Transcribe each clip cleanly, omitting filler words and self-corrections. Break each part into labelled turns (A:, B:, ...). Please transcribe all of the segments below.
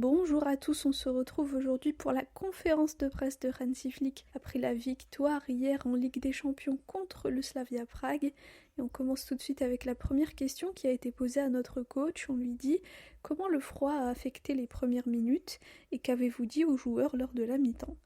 A: Bonjour à tous, on se retrouve aujourd'hui pour la conférence de presse de Hansi Flick après la victoire hier en Ligue des Champions contre le Slavia Prague. Et on commence tout de suite avec la première question qui a été posée à notre coach. On lui dit comment le froid a affecté les premières minutes et qu'avez-vous dit aux joueurs lors de la mi-temps.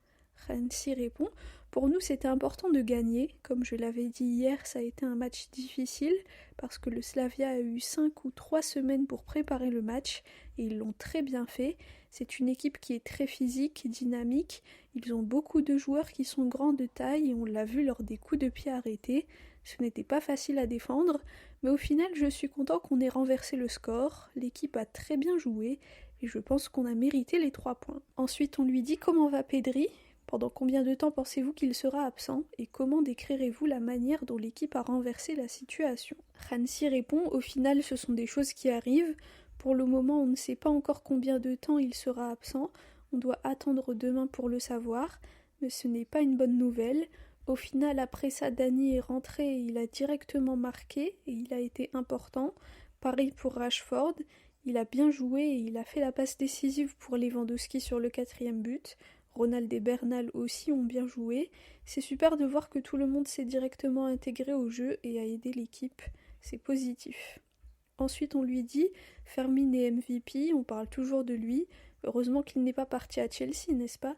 A: Hansi répond: pour nous c'était important de gagner, comme je l'avais dit hier, ça a été un match difficile parce que le Slavia a eu 5 ou 3 semaines pour préparer le match et ils l'ont très bien fait. C'est une équipe qui est très physique, dynamique, ils ont beaucoup de joueurs qui sont grands de taille et on l'a vu lors des coups de pied arrêtés. Ce n'était pas facile à défendre, mais au final je suis content qu'on ait renversé le score, l'équipe a très bien joué et je pense qu'on a mérité les 3 points. Ensuite on lui dit comment va Pedri. Pendant combien de temps pensez-vous qu'il sera absent et comment décrirez-vous la manière dont l'équipe a renversé la situation? Hansi répond: au final ce sont des choses qui arrivent. Pour le moment on ne sait pas encore combien de temps il sera absent. On doit attendre demain pour le savoir, mais ce n'est pas une bonne nouvelle. Au final après ça Dani est rentré et il a directement marqué et il a été important. Pareil pour Rashford. Il a bien joué et il a fait la passe décisive pour Lewandowski sur le 4e but. Ronald et Bernal aussi ont bien joué. C'est super de voir que tout le monde s'est directement intégré au jeu et a aidé l'équipe. C'est positif. Ensuite, on lui dit Fermin est MVP, on parle toujours de lui. Heureusement qu'il n'est pas parti à Chelsea, n'est-ce pas?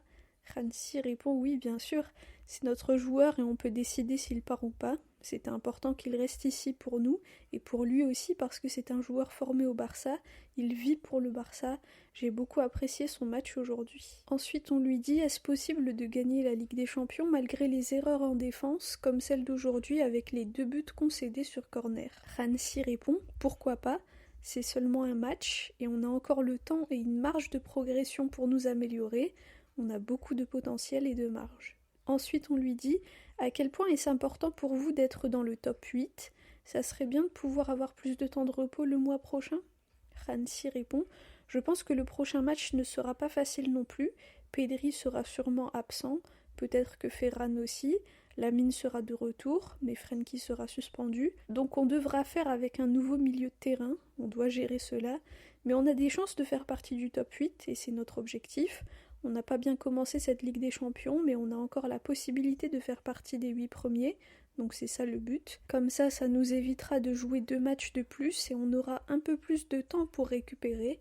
A: Hansi répond oui, bien sûr. C'est notre joueur et on peut décider s'il part ou pas. C'était important qu'il reste ici pour nous et pour lui aussi parce que c'est un joueur formé au Barça. Il vit pour le Barça. J'ai beaucoup apprécié son match aujourd'hui. Ensuite, on lui dit est-ce possible de gagner la Ligue des Champions malgré les erreurs en défense comme celle d'aujourd'hui avec les 2 buts concédés sur corner? Hansi répond pourquoi pas? C'est seulement un match et on a encore le temps et une marge de progression pour nous améliorer. On a beaucoup de potentiel et de marge. Ensuite, on lui dit à quel point est-ce important pour vous d'être dans le top 8? Ça serait bien de pouvoir avoir plus de temps de repos le mois prochain? Hansi répond je pense que le prochain match ne sera pas facile non plus. Pedri sera sûrement absent, peut-être que Ferran aussi. Lamine sera de retour, mais Frenkie sera suspendu. Donc on devra faire avec un nouveau milieu de terrain, on doit gérer cela. Mais on a des chances de faire partie du top 8 et c'est notre objectif. On n'a pas bien commencé cette Ligue des Champions, mais on a encore la possibilité de faire partie des 8 premiers, donc c'est ça le but. Comme ça nous évitera de jouer 2 matchs de plus et on aura un peu plus de temps pour récupérer.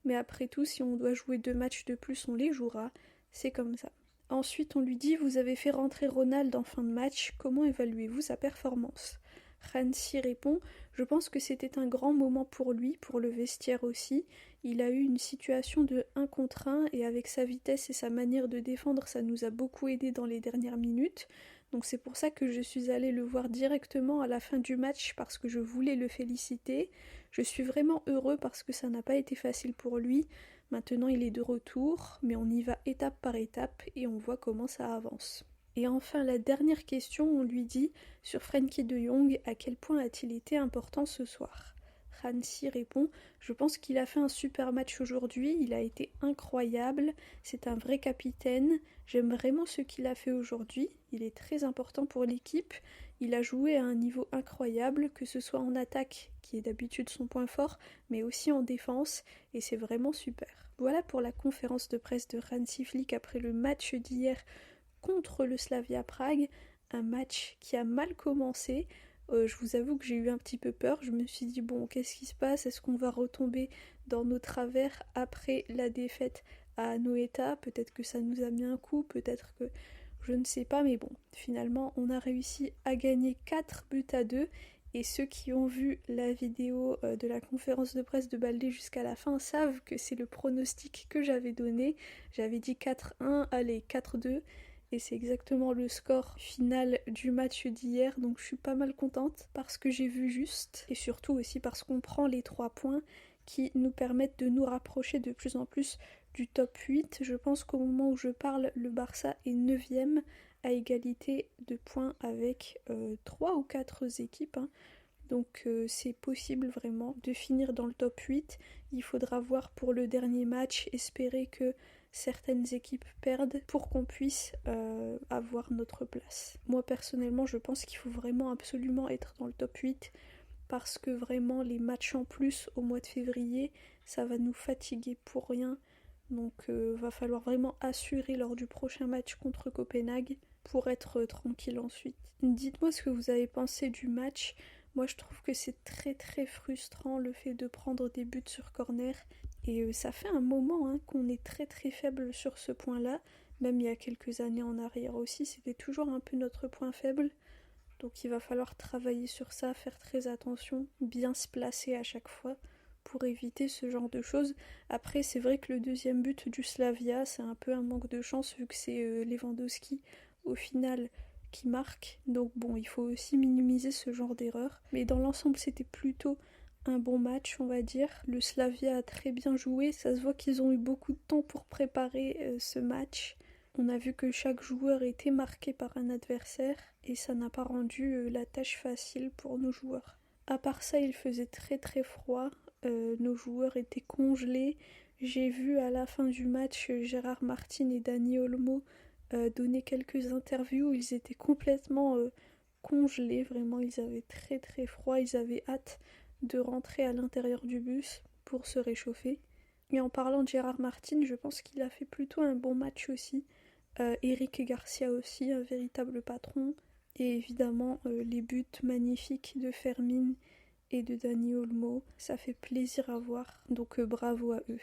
A: Mais après tout, si on doit jouer 2 matchs de plus, on les jouera. C'est comme ça. Ensuite, on lui dit vous avez fait rentrer Ronald en fin de match, comment évaluez-vous sa performance? Hansi répond je pense que c'était un grand moment pour lui, pour le vestiaire aussi. Il a eu une situation de 1 contre 1 et avec sa vitesse et sa manière de défendre, ça nous a beaucoup aidé dans les dernières minutes. Donc c'est pour ça que je suis allée le voir directement à la fin du match parce que je voulais le féliciter. Je suis vraiment heureux parce que ça n'a pas été facile pour lui. Maintenant il est de retour, mais on y va étape par étape et on voit comment ça avance. Et enfin, la dernière question, on lui dit sur Frenkie de Jong, à quel point a-t-il été important ce soir? Hansi répond je pense qu'il a fait un super match aujourd'hui, il a été incroyable, c'est un vrai capitaine, j'aime vraiment ce qu'il a fait aujourd'hui, il est très important pour l'équipe, il a joué à un niveau incroyable, que ce soit en attaque, qui est d'habitude son point fort, mais aussi en défense, et c'est vraiment super. Voilà pour la conférence de presse de Hansi Flick après le match d'hier contre le Slavia Prague, un match qui a mal commencé. Je vous avoue que j'ai eu un petit peu peur, je me suis dit bon qu'est-ce qui se passe, est-ce qu'on va retomber dans nos travers après la défaite à Anoeta, peut-être que ça nous a mis un coup, peut-être que je ne sais pas, mais bon, finalement on a réussi à gagner 4 buts à 2 et ceux qui ont vu la vidéo de la conférence de presse de Baldé jusqu'à la fin savent que c'est le pronostic que j'avais donné, j'avais dit 4-1, allez 4-2 et c'est exactement le score final du match d'hier, donc je suis pas mal contente parce que j'ai vu juste et surtout aussi parce qu'on prend les 3 points qui nous permettent de nous rapprocher de plus en plus du top 8. Je pense qu'au moment où je parle, le Barça est 9e à égalité de points avec 3 ou 4 équipes. Donc c'est possible vraiment de finir dans le top 8. Il faudra voir pour le dernier match, espérer que certaines équipes perdent pour qu'on puisse avoir notre place. Moi personnellement je pense qu'il faut vraiment absolument être dans le top 8 parce que vraiment les matchs en plus au mois de février ça va nous fatiguer pour rien. Donc va falloir vraiment assurer lors du prochain match contre Copenhague pour être tranquille ensuite. Dites-moi ce que vous avez pensé du match. Moi je trouve que c'est très très frustrant le fait de prendre des buts sur corner. Et ça fait un moment qu'on est très très faible sur ce point-là. Même il y a quelques années en arrière aussi, c'était toujours un peu notre point faible. Donc il va falloir travailler sur ça, faire très attention, bien se placer à chaque fois pour éviter ce genre de choses. Après, c'est vrai que le deuxième but du Slavia, c'est un peu un manque de chance vu que c'est Lewandowski au final qui marque. Donc bon, il faut aussi minimiser ce genre d'erreur. Mais dans l'ensemble, c'était plutôt un bon match, on va dire. Le Slavia a très bien joué. Ça se voit qu'ils ont eu beaucoup de temps pour préparer ce match. On a vu que chaque joueur était marqué par un adversaire et ça n'a pas rendu la tâche facile pour nos joueurs. À part ça, il faisait très très froid. Nos joueurs étaient congelés. J'ai vu à la fin du match Gérard Martin et Dani Olmo donner quelques interviews. Ils étaient complètement congelés, vraiment. Ils avaient très très froid. Ils avaient hâte de rentrer à l'intérieur du bus pour se réchauffer. Et en parlant de Gérard Martin, je pense qu'il a fait plutôt un bon match aussi. Eric Garcia aussi, un véritable patron. Et évidemment, les buts magnifiques de Fermin et de Dani Olmo, ça fait plaisir à voir, donc bravo à eux.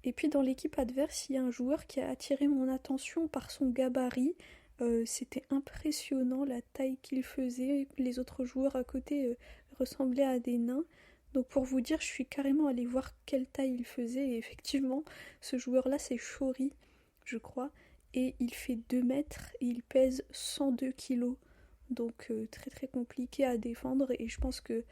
A: Et puis dans l'équipe adverse, il y a un joueur qui a attiré mon attention par son gabarit. C'était impressionnant la taille qu'il faisait, les autres joueurs à côté ressemblaient à des nains. Donc pour vous dire, je suis carrément allée voir quelle taille il faisait, et effectivement, ce joueur-là c'est Chori, je crois, et il fait 2 mètres et il pèse 102 kilos. Donc très très compliqué à défendre, et je pense que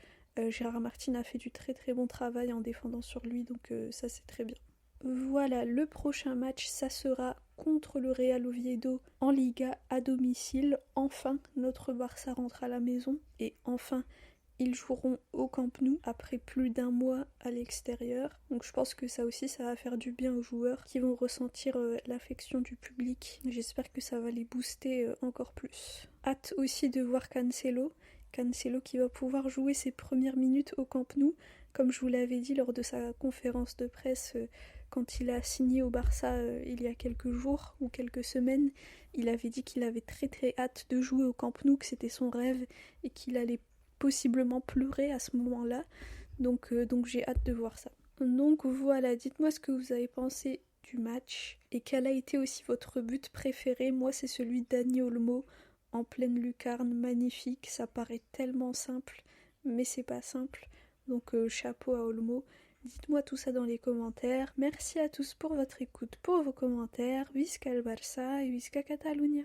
A: Gérard Martin a fait du très très bon travail en défendant sur lui, donc ça c'est très bien. Voilà, le prochain match, ça sera contre le Real Oviedo en Liga à domicile. Enfin, notre Barça rentre à la maison et enfin, ils joueront au Camp Nou après plus d'un mois à l'extérieur. Donc je pense que ça aussi, ça va faire du bien aux joueurs qui vont ressentir l'affection du public. J'espère que ça va les booster encore plus. Hâte aussi de voir Cancelo qui va pouvoir jouer ses premières minutes au Camp Nou. Comme je vous l'avais dit lors de sa conférence de presse quand il a signé au Barça il y a quelques jours ou quelques semaines, il avait dit qu'il avait très très hâte de jouer au Camp Nou, que c'était son rêve et qu'il allait possiblement pleurer à ce moment-là. Donc j'ai hâte de voir ça. Donc voilà, dites-moi ce que vous avez pensé du match et quel a été aussi votre but préféré. Moi c'est celui de Dani Olmo en pleine lucarne, magnifique, ça paraît tellement simple mais c'est pas simple. Donc chapeau à Olmo. Dites-moi tout ça dans les commentaires. Merci à tous pour votre écoute, pour vos commentaires. Visca el Barça et Visca Catalunya.